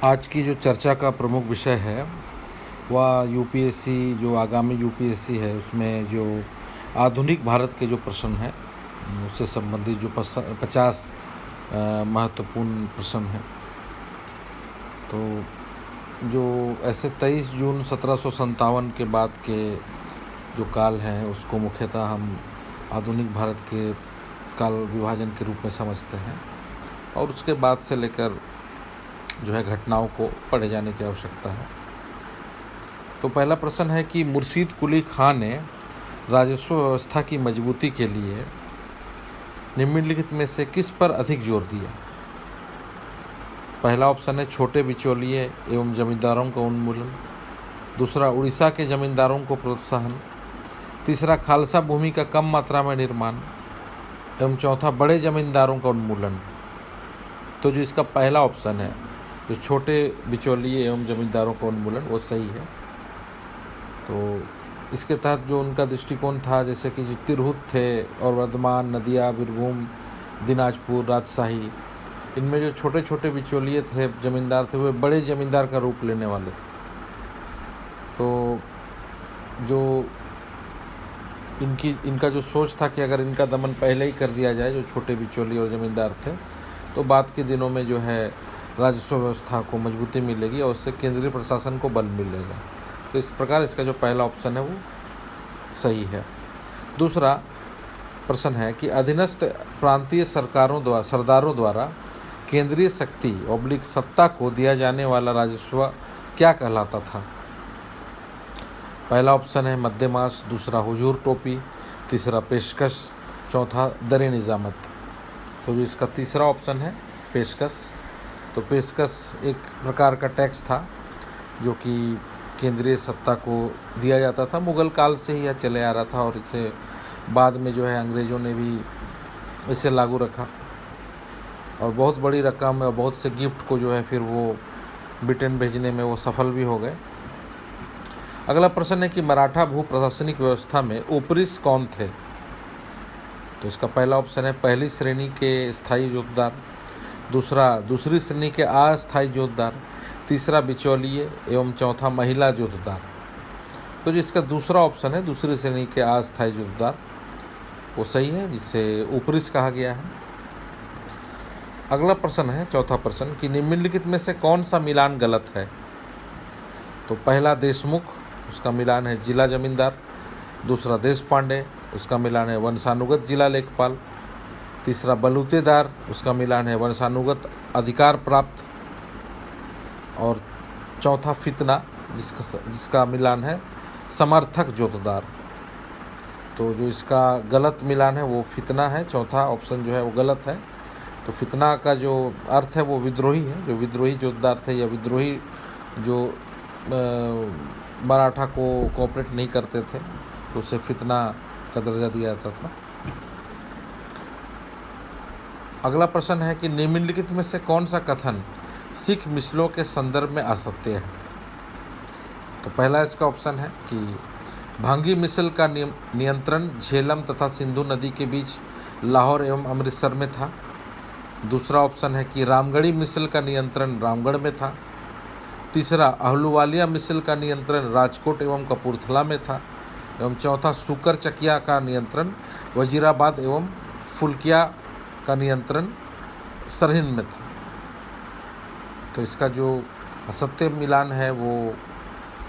आज की जो चर्चा का प्रमुख विषय है वह यूपीएससी, जो आगामी यूपीएससी है उसमें जो आधुनिक भारत के जो प्रश्न हैं उससे संबंधित जो 50 महत्वपूर्ण प्रश्न हैं। तो जो ऐसे 23 जून 1757 के बाद के जो काल हैं उसको मुख्यतः हम आधुनिक भारत के काल विभाजन के रूप में समझते हैं और उसके बाद से लेकर जो है घटनाओं को पढ़े जाने की आवश्यकता है। तो पहला प्रश्न है कि मुर्शीद कुली खां ने राजस्व व्यवस्था की मजबूती के लिए निम्नलिखित में से किस पर अधिक जोर दिया। पहला ऑप्शन है छोटे बिचौलिए एवं जमींदारों का उन्मूलन, दूसरा उड़ीसा के जमींदारों को प्रोत्साहन, तीसरा खालसा भूमि का कम मात्रा में निर्माण एवं चौथा बड़े जमींदारों का उन्मूलन। तो जो इसका पहला ऑप्शन है, जो छोटे बिचौलिए एवं जमींदारों का उन्मूलन, वो सही है। तो इसके तहत जो उनका दृष्टिकोण था, जैसे कि जो तिरहुत थे और वर्धमान, नदिया, बीरभूम, दिनाजपुर, राजशाही, इनमें जो छोटे छोटे बिचौलिए थे, जमींदार थे, वे बड़े जमींदार का रूप लेने वाले थे। तो जो इनका जो सोच था कि अगर इनका दमन पहले ही कर दिया जाए, जो छोटे बिचौलिए और जमींदार थे, तो बाद के दिनों में जो है राजस्व व्यवस्था को मजबूती मिलेगी और उससे केंद्रीय प्रशासन को बल मिलेगा। तो इस प्रकार इसका जो पहला ऑप्शन है वो सही है। दूसरा प्रश्न है कि अधीनस्थ प्रांतीय सरदारों द्वारा केंद्रीय शक्ति / सत्ता को दिया जाने वाला राजस्व क्या कहलाता था। पहला ऑप्शन है मद्देमाश, दूसरा हुजूर टोपी, तीसरा पेशकश, चौथा दरे निजामत। तो जो इसका तीसरा ऑप्शन है पेशकश। तो पेशकश एक प्रकार का टैक्स था जो कि केंद्रीय सत्ता को दिया जाता था। मुग़ल काल से ही यह चले आ रहा था और इसे बाद में जो है अंग्रेज़ों ने भी इसे लागू रखा और बहुत बड़ी रकम और बहुत से गिफ्ट को जो है फिर वो ब्रिटेन भेजने में वो सफल भी हो गए। अगला प्रश्न है कि मराठा भू प्रशासनिक व्यवस्था में ओपरिस कौन थे। तो इसका पहला ऑप्शन है पहली श्रेणी के स्थायी जोतदार, दूसरा दूसरी श्रेणी के अस्थायी जोतदार, तीसरा बिचौलिए एवं चौथा महिला जोतदार। तो जो इसका दूसरा ऑप्शन है दूसरी श्रेणी के अस्थायी जोतदार, वो सही है, जिसे ओपरिस कहा गया है। अगला प्रश्न है चौथा प्रश्न कि निम्नलिखित में से कौन सा मिलान गलत है। तो पहला देशमुख, उसका मिलान है जिला जमींदार, दूसरा देश पांडे, उसका मिलान है वंशानुगत जिला लेखपाल, तीसरा बलूतेदार, उसका मिलान है वंशानुगत अधिकार प्राप्त, और चौथा फितना, जिसका मिलान है समर्थक जोतदार। तो जो इसका गलत मिलान है वो फितना है, चौथा ऑप्शन जो है वो गलत है। तो फितना का जो अर्थ है वो विद्रोही है, जो विद्रोही जोतदार थे या विद्रोही जो मराठा को कोऑपरेट नहीं करते थे तो उसे फितना का दर्जा दिया जाता था। अगला प्रश्न है कि निम्नलिखित में से कौन सा कथन सिख मिसलों के संदर्भ में असत्य है। तो पहला इसका ऑप्शन है कि भांगी मिसल का नियंत्रण झेलम तथा सिंधु नदी के बीच लाहौर एवं अमृतसर में था। दूसरा ऑप्शन है कि रामगढ़ी मिसल का नियंत्रण रामगढ़ में था। तीसरा अहलुवालिया मिसल का नियंत्रण राजकोट एवं कपूरथला में था। एवं चौथा सुकर चकिया का नियंत्रण वजीराबाद एवं फुलकिया का नियंत्रण सरहिंद में था। तो इसका जो असत्य मिलान है वो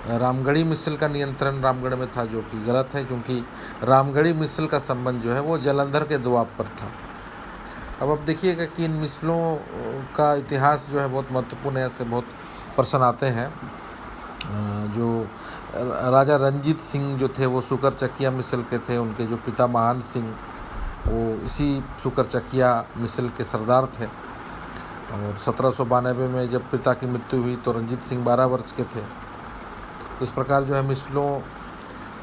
रामगढ़ी मिसल का नियंत्रण रामगढ़ में था, जो कि गलत है, क्योंकि रामगढ़ी मिसल का संबंध जो है वो जालंधर के दोआब पर था। अब देखिएगा कि इन मिसलों का इतिहास जो है बहुत महत्वपूर्ण है। ऐसे बहुत प्रश्न आते हैं। जो राजा रंजीत सिंह जो थे वो सुकर चकिया मिसल के थे, उनके जो पिता महान सिंह वो इसी सुकर चकिया मिसल के सरदार थे। और 1792 में जब पिता की मृत्यु हुई तो रंजीत सिंह 12 वर्ष के थे। तो इस प्रकार जो है मिसलों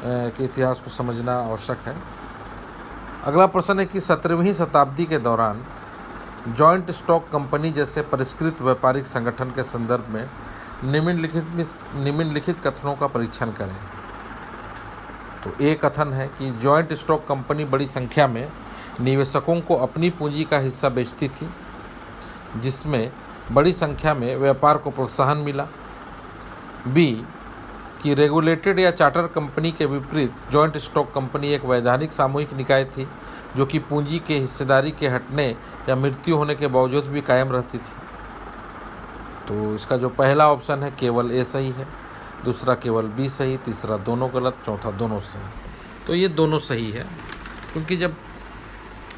के इतिहास को समझना आवश्यक है। अगला प्रश्न है कि 17वीं शताब्दी के दौरान जॉइंट स्टॉक कंपनी जैसे परिष्कृत व्यापारिक संगठन के संदर्भ में निम्नलिखित कथनों का परीक्षण करें। तो एक कथन है कि जॉइंट स्टॉक कंपनी बड़ी संख्या में निवेशकों को अपनी पूंजी का हिस्सा बेचती थी, जिसमें बड़ी संख्या में व्यापार को प्रोत्साहन मिला। बी कि रेगुलेटेड या चार्टर कंपनी के विपरीत जॉइंट स्टॉक कंपनी एक वैधानिक सामूहिक निकाय थी जो कि पूंजी के हिस्सेदारी के हटने या मृत्यु होने के बावजूद भी कायम रहती थी। तो इसका जो पहला ऑप्शन है केवल ए सही है, दूसरा केवल बी सही, तीसरा दोनों गलत, चौथा दोनों सही। तो ये दोनों सही है, क्योंकि जब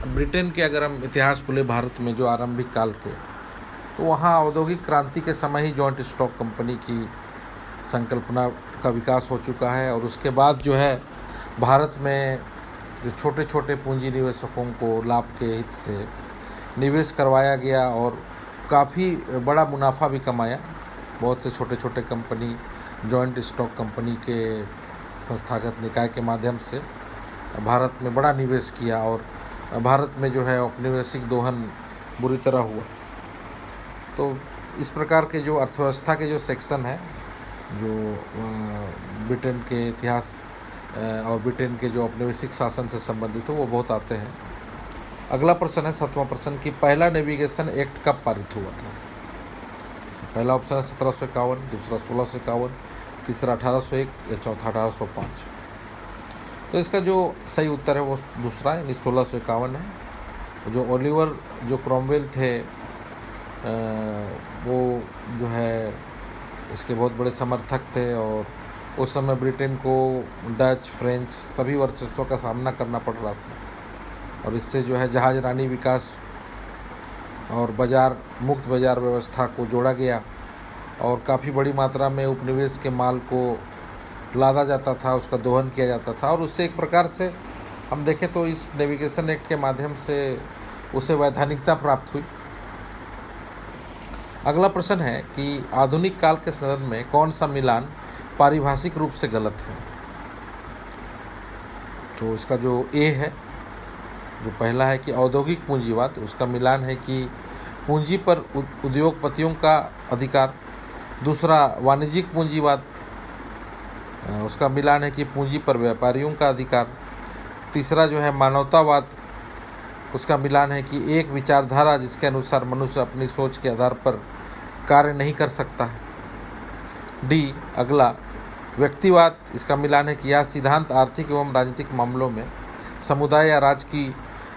ब्रिटेन के अगर हम इतिहास को ले भारत में जो आरंभिक काल के, तो वहाँ औद्योगिक क्रांति के समय ही जॉइंट स्टॉक कंपनी की संकल्पना का विकास हो चुका है। और उसके बाद जो है भारत में जो छोटे छोटे पूंजी निवेशकों को लाभ के हित से निवेश करवाया गया और काफ़ी बड़ा मुनाफा भी कमाया। बहुत से छोटे छोटे कंपनी जॉइंट स्टॉक कंपनी के संस्थागत निकाय के माध्यम से भारत में बड़ा निवेश किया और भारत में जो है औपनिवेशिक दोहन बुरी तरह हुआ। तो इस प्रकार के जो अर्थव्यवस्था के जो सेक्शन है जो ब्रिटेन के इतिहास और ब्रिटेन के जो औपनिवेशिक शासन से संबंधित हो वो बहुत आते हैं। अगला प्रश्न है 7वां प्रश्न कि पहला नेविगेशन एक्ट कब पारित हुआ था। पहला ऑप्शन है 1751, दूसरा 1651, तीसरा 1801 या चौथा 1805। तो इसका जो सही उत्तर है वो दूसरा यानी 1651 है। जो ओलिवर जो क्रॉमवेल थे वो जो है इसके बहुत बड़े समर्थक थे और उस समय ब्रिटेन को डच, फ्रेंच सभी वर्चस्व का सामना करना पड़ रहा था और इससे जो है जहाज रानी विकास और मुक्त बाजार व्यवस्था को जोड़ा गया और काफ़ी बड़ी मात्रा में उपनिवेश के माल को लादा जाता था, उसका दोहन किया जाता था और उससे एक प्रकार से हम देखें तो इस नेविगेशन एक्ट के माध्यम से उसे वैधानिकता प्राप्त हुई। अगला प्रश्न है कि आधुनिक काल के संदर्भ में कौन सा मिलान पारिभाषिक रूप से गलत है। तो इसका जो ए है, जो पहला है कि औद्योगिक पूंजीवाद, उसका मिलान है कि पूंजी पर उद्योगपतियों का अधिकार। दूसरा वाणिज्यिक पूंजीवाद, उसका मिलान है कि पूंजी पर व्यापारियों का अधिकार। तीसरा जो है मानवतावाद, उसका मिलान है कि एक विचारधारा जिसके अनुसार मनुष्य अपनी सोच के आधार पर कार्य नहीं कर सकता है। डी अगला व्यक्तिवाद, इसका मिलान है कि यह सिद्धांत आर्थिक एवं राजनीतिक मामलों में समुदाय या राज्य की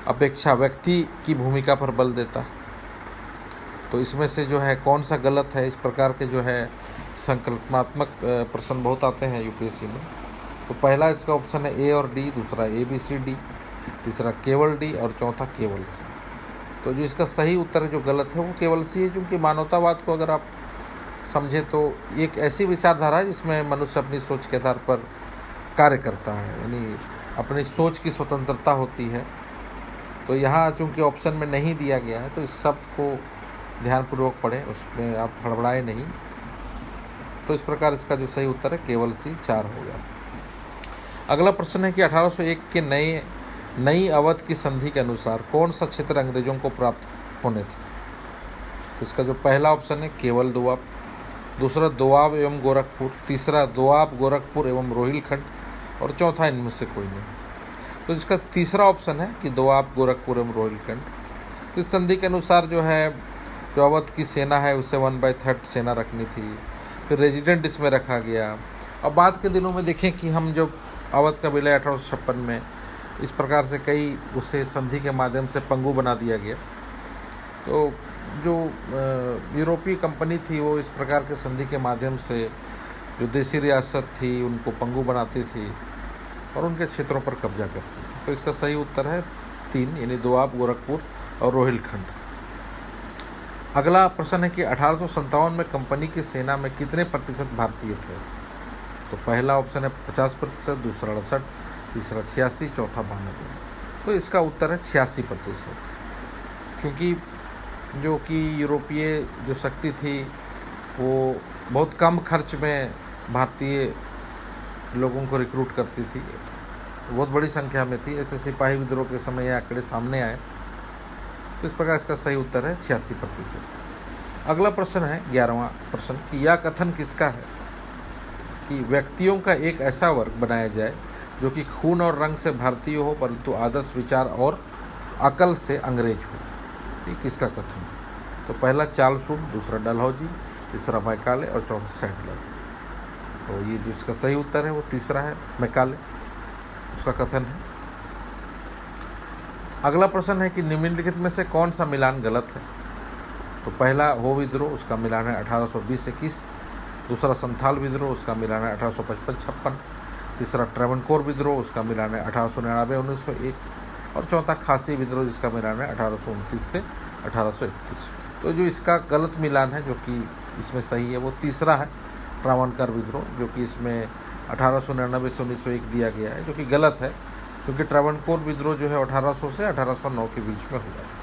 अपेक्षा व्यक्ति की भूमिका पर बल देता है। तो इसमें से जो है कौन सा गलत है। इस प्रकार के जो है संकल्पनात्मक प्रश्न बहुत आते हैं यूपीएससी में। तो पहला इसका ऑप्शन है ए और डी, दूसरा ए बी सी डी, तीसरा केवल डी और चौथा केवल सी। तो जो इसका सही उत्तर जो गलत है वो केवल सी है, क्योंकि मानवतावाद को अगर आप समझे तो एक ऐसी विचारधारा है जिसमें मनुष्य अपनी सोच के आधार पर कार्य करता है, यानी अपनी सोच की स्वतंत्रता होती है। तो यहाँ चूँकि ऑप्शन में नहीं दिया गया है तो इस शब्द को ध्यानपूर्वक पढ़ें, उसमें आप हड़बड़ाए नहीं। तो इस प्रकार इसका जो सही उत्तर है केवल सी 4 हो गया। अगला प्रश्न है कि 1801 के नई अवध की संधि के अनुसार कौन सा क्षेत्र अंग्रेजों को प्राप्त होने थे। तो इसका जो पहला ऑप्शन है केवल दोआब, दूसरा दोआब एवं गोरखपुर, तीसरा दोआब गोरखपुर एवं रोहिलखंड और चौथा इनमें से कोई नहीं। तो इसका तीसरा ऑप्शन है कि दोआब गोरखपुर एवं रोहिलखंड। तो इस संधि के अनुसार जो है जो अवध की सेना है उसे 1/3 सेना रखनी थी, फिर रेजिडेंट इसमें रखा गया। और बाद के दिनों में देखें कि हम जब अवध का विलय 1856 में इस प्रकार से कई उसे संधि के माध्यम से पंगु बना दिया गया। तो जो यूरोपीय कंपनी थी वो इस प्रकार के संधि के माध्यम से जो देसी रियासत थी उनको पंगु बनाती थी और उनके क्षेत्रों पर कब्जा करती थी। तो इसका सही उत्तर है 3 यानी दोआब, गोरखपुर और रोहिलखंड। अगला प्रश्न है कि 1857 में कंपनी की सेना में कितने प्रतिशत भारतीय थे। तो पहला ऑप्शन है 50%, दूसरा 68%, तीसरा 86%, चौथा 92%। तो इसका उत्तर है 86%, क्योंकि जो कि यूरोपीय जो शक्ति थी वो बहुत कम खर्च में भारतीय लोगों को रिक्रूट करती थी, तो बहुत बड़ी संख्या में थी। ऐसे सिपाही विद्रोह के समय ये आंकड़े सामने आए। तो इस प्रकार इसका सही उत्तर है 86%। अगला प्रश्न है 11वां प्रश्न कि यह कथन किसका है कि व्यक्तियों का एक ऐसा वर्ग बनाया जाए जो कि खून और रंग से भारतीय हो परंतु आदर्श, विचार और अकल से अंग्रेज हो। ये किसका कथन है। तो पहला चालसूट, दूसरा डलहौजी, तीसरा मैकाले और चौथा सैंडलर। तो ये जो इसका सही उत्तर है वो तीसरा है, मैकाले, उसका कथन है। अगला प्रश्न है कि निम्नलिखित में से कौन सा मिलान गलत है। तो पहला हो विद्रोह, उसका मिलान है 1820-21। दूसरा संथाल विद्रोह, उसका मिलान है 1855-56। तीसरा ट्रेवनकोर विद्रोह, उसका मिलान है 1899-1901। और चौथा खासी विद्रोह, जिसका मिलान है 1829 से 1831। तो जो इसका गलत मिलान है, जो कि इसमें सही है, वो तीसरा है, ट्रावणकोर विद्रोह, जो कि इसमें 1899 से 1901 दिया गया है, जो कि गलत है, क्योंकि ट्रावणकोर विद्रोह जो है 1800 से 1809 के बीच में हुआ था।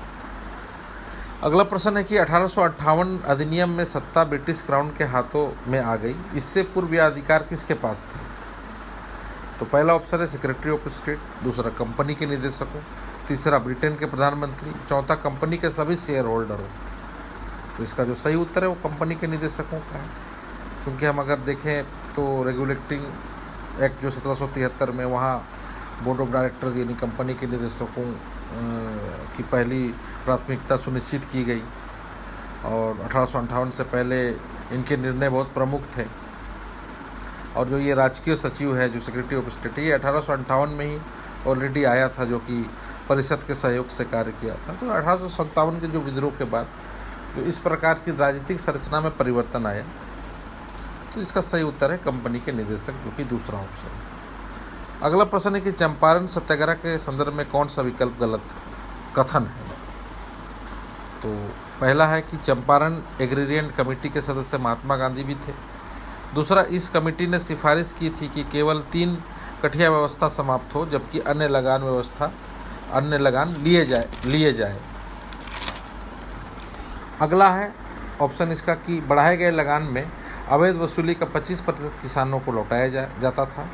अगला प्रश्न है कि 1858 अधिनियम में सत्ता ब्रिटिश क्राउन के हाथों में आ गई, इससे पूर्व यह अधिकार किसके पास थे। तो पहला ऑप्शन है सेक्रेटरी ऑफ स्टेट, दूसरा कंपनी के निदेशकों, तीसरा ब्रिटेन के प्रधानमंत्री, चौथा कंपनी के सभी शेयर होल्डरों। तो इसका जो सही उत्तर है वो कंपनी के निदेशकों का है, क्योंकि हम अगर देखें तो रेगुलेटिंग एक्ट जो 1773 में, वहाँ बोर्ड ऑफ डायरेक्टर्स यानी कंपनी के निदेशकों की पहली प्राथमिकता सुनिश्चित की गई, और 1858 से पहले इनके निर्णय बहुत प्रमुख थे। और जो ये राजकीय सचिव है, जो सेक्रेटरी ऑफ स्टेट, ये 1858 में ही ऑलरेडी आया था, जो कि परिषद के सहयोग से कार्य किया था। तो 1857 के जो विद्रोह के बाद जो इस प्रकार की राजनीतिक संरचना में परिवर्तन आया, तो इसका सही उत्तर है कंपनी के निदेशक, जो कि दूसरा ऑप्शन है। अगला प्रश्न है कि चंपारण सत्याग्रह के संदर्भ में कौन सा विकल्प गलत कथन है। तो पहला है कि चंपारण एग्रीरियन कमेटी के सदस्य महात्मा गांधी भी थे। दूसरा, इस कमेटी ने सिफारिश की थी कि केवल 3 कठिया व्यवस्था समाप्त हो, जबकि अन्य लगान लिए जाए। अगला है ऑप्शन इसका कि बढ़ाए गए लगान में अवैध वसूली का 25% किसानों को लौटाया जाता था।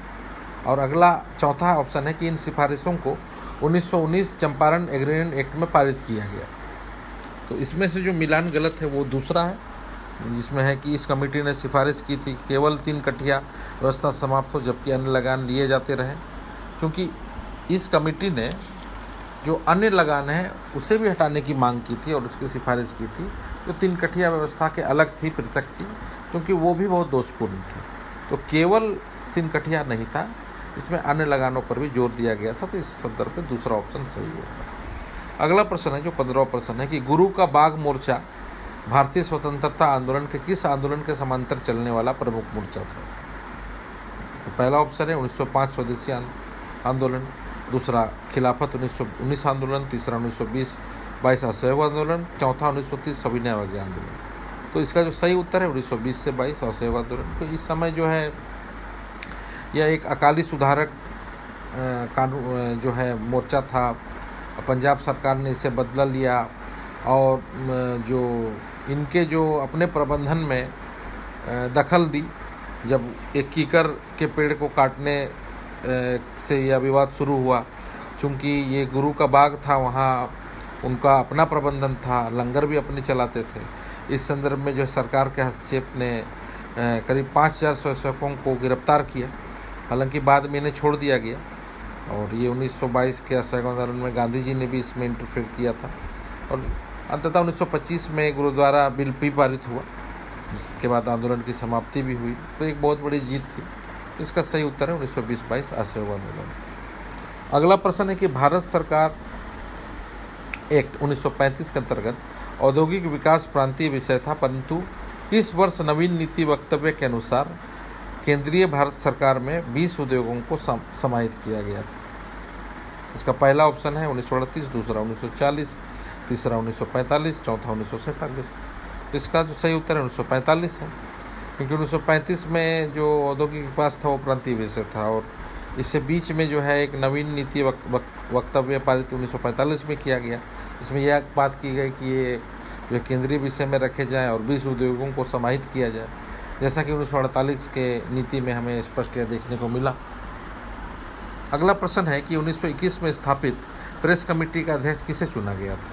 और अगला चौथा ऑप्शन है कि इन सिफारिशों को 1919 चंपारण एग्रीरियन एक्ट में पारित किया गया। तो इसमें से जो मिलान गलत है वो दूसरा है, जिसमें है कि इस कमेटी ने सिफारिश की थी कि केवल 3 कठिया व्यवस्था समाप्त हो, जबकि अन्य लगान लिए जाते रहे, क्योंकि इस कमेटी ने जो अन्य लगान है उसे भी हटाने की मांग की थी और उसकी सिफारिश की थी, जो 3 कठिया व्यवस्था के अलग थी, पृथक थी, क्योंकि वो भी बहुत दोषपूर्ण थी। तो केवल 3 कठिया नहीं था, इसमें अन्य लगानों पर भी जोर दिया गया था। तो इस संदर्भ में दूसरा ऑप्शन सही होगा। अगला प्रश्न है जो 15वां प्रश्न है कि गुरु का बाग मोर्चा भारतीय स्वतंत्रता आंदोलन के किस आंदोलन के समांतर चलने वाला प्रमुख मोर्चा था। तो पहला ऑप्शन है 1905 स्वदेशी आंदोलन, दूसरा खिलाफत 1919 आंदोलन, तीसरा 1920-22 असहयोग आंदोलन, चौथा 1930 सविनय अवज्ञा आंदोलन। तो इसका जो सही उत्तर है 1920 से 22 असहयोग आंदोलन। तो इस समय जो है यह एक अकाली सुधारक कानून जो है मोर्चा था, पंजाब सरकार ने इसे बदला लिया, और जो इनके जो अपने प्रबंधन में दखल दी, जब एक कीकर के पेड़ को काटने से यह विवाद शुरू हुआ, चूँकि ये गुरु का बाग था, वहाँ उनका अपना प्रबंधन था, लंगर भी अपने चलाते थे। इस संदर्भ में जो सरकार के हस्तक्षेप ने करीब 5000 स्वयंसेवकों को गिरफ्तार किया, हालांकि बाद में इन्हें छोड़ दिया गया। और ये 1922 के असहयोग आंदोलन में गांधी जी ने भी इसमें इंटरफेयर किया था, और अंततः 1925 में गुरुद्वारा बिल भी पारित हुआ, जिसके बाद आंदोलन की समाप्ति भी हुई। तो एक बहुत बड़ी जीत थी। तो इसका सही उत्तर है 1920-22 असहयोग आंदोलन। अगला प्रश्न है कि भारत सरकार एक्ट 1935 के अंतर्गत औद्योगिक विकास प्रांतीय विषय था, परंतु किस वर्ष नवीन नीति वक्तव्य के अनुसार केंद्रीय भारत सरकार में 20 उद्योगों को समाहित किया गया था। इसका पहला ऑप्शन है 1938, दूसरा 1940, तीसरा 1945, चौथा 1947। तो इसका जो सही उत्तर है 1945 है, क्योंकि 1935 में जो औद्योगिक विकास था वो प्रांतीय विषय था, और इससे बीच में जो है एक नवीन नीति वक्तव्य पारित 1945 में किया गया, जिसमें यह बात की गई कि ये जो केंद्रीय विषय में रखे जाएं और 20 उद्योगों को समाहित किया जाए, जैसा कि 1948 के नीति में हमें स्पष्ट यह देखने को मिला। अगला प्रश्न है कि 1921 में स्थापित प्रेस कमेटी का अध्यक्ष किसे चुना गया था।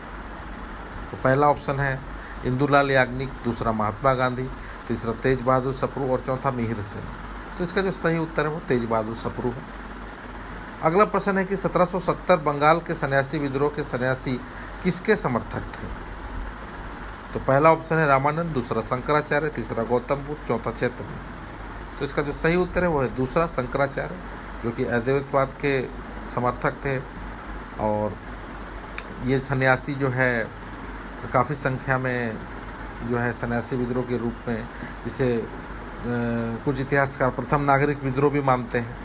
तो पहला ऑप्शन है इंदुलाल याग्निक, दूसरा महात्मा गांधी, तीसरा तेज बहादुर सप्रू और चौथा मिहिर सिंह। तो इसका जो सही उत्तर है वो तेज बहादुर सप्रू है। अगला प्रश्न है कि 1770 बंगाल के सन्यासी विद्रोह के सन्यासी किसके समर्थक थे। तो पहला ऑप्शन है रामानंद, दूसरा शंकराचार्य, तीसरा गौतम बुद्ध, चौथा चैतन्य। तो इसका जो सही उत्तर है वो है दूसरा शंकराचार्य, जो कि अद्वैतवाद के समर्थक थे। और ये सन्यासी जो है काफ़ी संख्या में जो है सन्यासी विद्रोह के रूप में, जिसे कुछ इतिहासकार प्रथम नागरिक विद्रोह भी मानते हैं।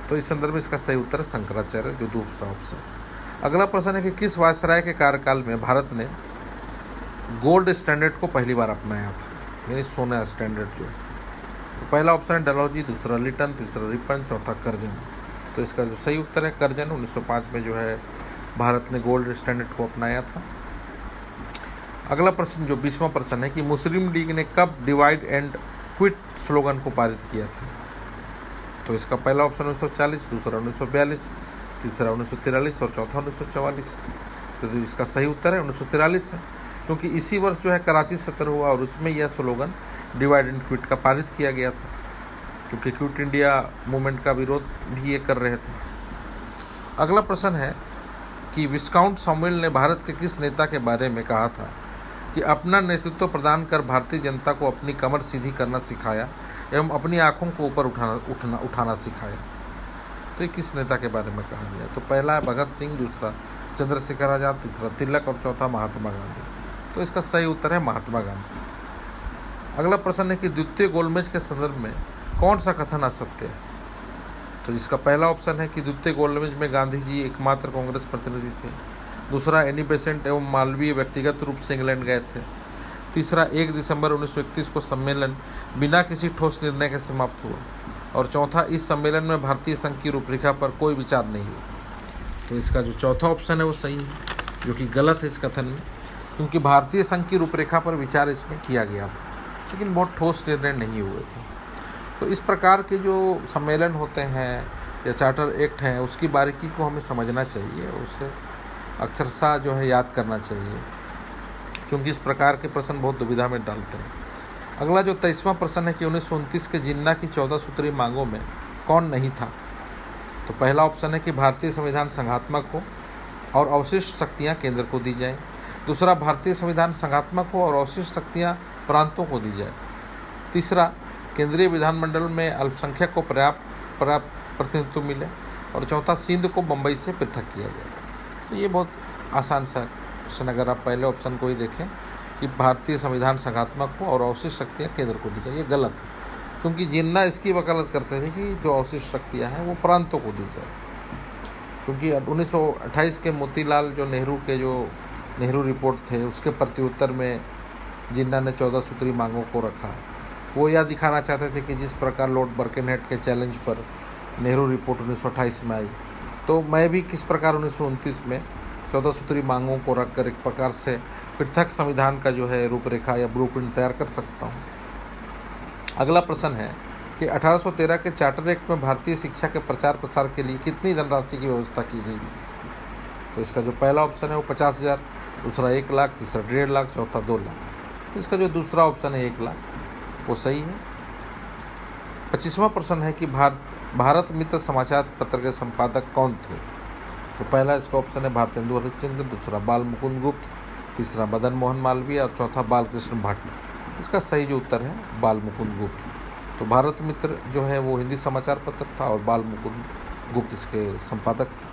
तो इस संदर्भ में इसका सही उत्तर है शंकराचार्य, जो दूसरा ऑप्शन। अगला प्रश्न है कि किस वायसराय के कार्यकाल में भारत ने गोल्ड स्टैंडर्ड को पहली बार अपनाया था, यानी सोना स्टैंडर्ड जो है। तो पहला ऑप्शन है डलहौजी, दूसरा लिटन, तीसरा रिपन, चौथा करजन। तो इसका जो सही उत्तर है करजन। 1905 में जो है भारत ने गोल्ड स्टैंडर्ड को अपनाया था। अगला प्रश्न जो 20वां प्रश्न है कि मुस्लिम लीग ने कब डिवाइड एंड क्विट स्लोगन को पारित किया था। तो इसका पहला ऑप्शन 1940, दूसरा 1942, तीसरा 1943 और चौथा 1944। तो इसका सही उत्तर है 1943 है, क्योंकि इसी वर्ष जो है कराची सत्र हुआ और उसमें यह स्लोगन डिवाइड एंड क्विट का पारित किया गया था, क्योंकि क्विट इंडिया मूवमेंट का विरोध भी ये कर रहे थे। अगला प्रश्न है कि विस्काउंट सैमुअल ने भारत के किस नेता के बारे में कहा था कि अपना नेतृत्व प्रदान कर भारतीय जनता को अपनी कमर सीधी करना सिखाया एवं अपनी आंखों को ऊपर उठाना सिखाया। तो ये किस नेता के बारे में कहा गया। तो पहला है भगत सिंह, दूसरा चंद्रशेखर आज़ाद, तीसरा तिलक और चौथा महात्मा गांधी। तो इसका सही उत्तर है महात्मा गांधी। अगला प्रश्न है कि द्वितीय गोलमेज के संदर्भ में कौन सा कथन असत्य है। तो इसका पहला ऑप्शन है कि द्वितीय गोलमेज में गांधी जी एकमात्र कांग्रेस प्रतिनिधि थे, दूसरा एनी बेसेंट एवं मालवीय व्यक्तिगत रूप से इंग्लैंड गए थे, तीसरा 1 दिसंबर 1931 को सम्मेलन बिना किसी ठोस निर्णय के समाप्त हुआ, और चौथा इस सम्मेलन में भारतीय संघ की रूपरेखा पर कोई विचार नहीं हुआ। तो इसका जो चौथा ऑप्शन है वो सही है, जो कि गलत है इस कथन में, क्योंकि भारतीय संघ की रूपरेखा पर विचार इसमें किया गया था, लेकिन बहुत ठोस निर्णय नहीं हुए थे। तो इस प्रकार के जो सम्मेलन होते हैं या चार्टर एक्ट हैं, उसकी बारीकी को हमें समझना चाहिए, उसे अक्षरशः जो है याद करना चाहिए, क्योंकि इस प्रकार के प्रश्न बहुत दुविधा में डालते हैं। अगला जो 23वां प्रश्न है कि 1929 के जिन्ना की 14 सूत्री मांगों में कौन नहीं था। तो पहला ऑप्शन है कि भारतीय संविधान संघात्मक हो और अवशिष्ट शक्तियाँ केंद्र को दी जाएँ, दूसरा भारतीय संविधान संघात्मक हो और अवशिष्ट शक्तियाँ प्रांतों को दी जाए, तीसरा केंद्रीय विधानमंडल में अल्पसंख्यक को पर्याप्त प्रतिनिधित्व मिले, और चौथा सिंध को बम्बई से पृथक किया जाए। तो ये बहुत आसान सा प्रश्न, अगर आप पहले ऑप्शन को ही देखें कि भारतीय संविधान संघात्मक हो और अवशिष्ट शक्तियाँ केंद्र को दी जाए, ये गलत है, क्योंकि जिन्ना इसकी वकालत करते थे कि जो अवशिष्ट शक्तियाँ हैं वो प्रांतों को दी जाए, क्योंकि 1928 के मोतीलाल जो नेहरू रिपोर्ट थे उसके प्रत्युत्तर में जिन्ना ने 14 सूत्री मांगों को रखा। वो यह दिखाना चाहते थे कि जिस प्रकार लॉर्ड बर्केनहेड के चैलेंज पर नेहरू रिपोर्ट 1928 में आई, तो मैं भी किस प्रकार 1929 में 14 सूत्री मांगों को रखकर एक प्रकार से पृथक संविधान का जो है रूपरेखा या ब्लूप्रिंट तैयार कर सकता हूँ। अगला प्रश्न है कि 1813 के चार्टर एक्ट में भारतीय शिक्षा के प्रचार प्रसार के लिए कितनी धनराशि की व्यवस्था की गई थी। तो इसका जो पहला ऑप्शन है वो 50,000, दूसरा 1 लाख, तीसरा 1.5 लाख, चौथा 2 लाख। तो इसका जो दूसरा ऑप्शन है 1 लाख, वो सही है। 25वां प्रश्न है कि भारत मित्र समाचार पत्र के संपादक कौन थे। तो पहला इसका ऑप्शन है भारतेंदु हरिश्चंद्र, दूसरा बाल मुकुंद गुप्त, तीसरा मदन मोहन मालवीय और चौथा बालकृष्ण भट्ट। इसका सही जो उत्तर है बाल मुकुंद गुप्त। तो भारत मित्र जो है वो हिंदी समाचार पत्र था और बाल मुकुंद गुप्त इसके संपादक थे।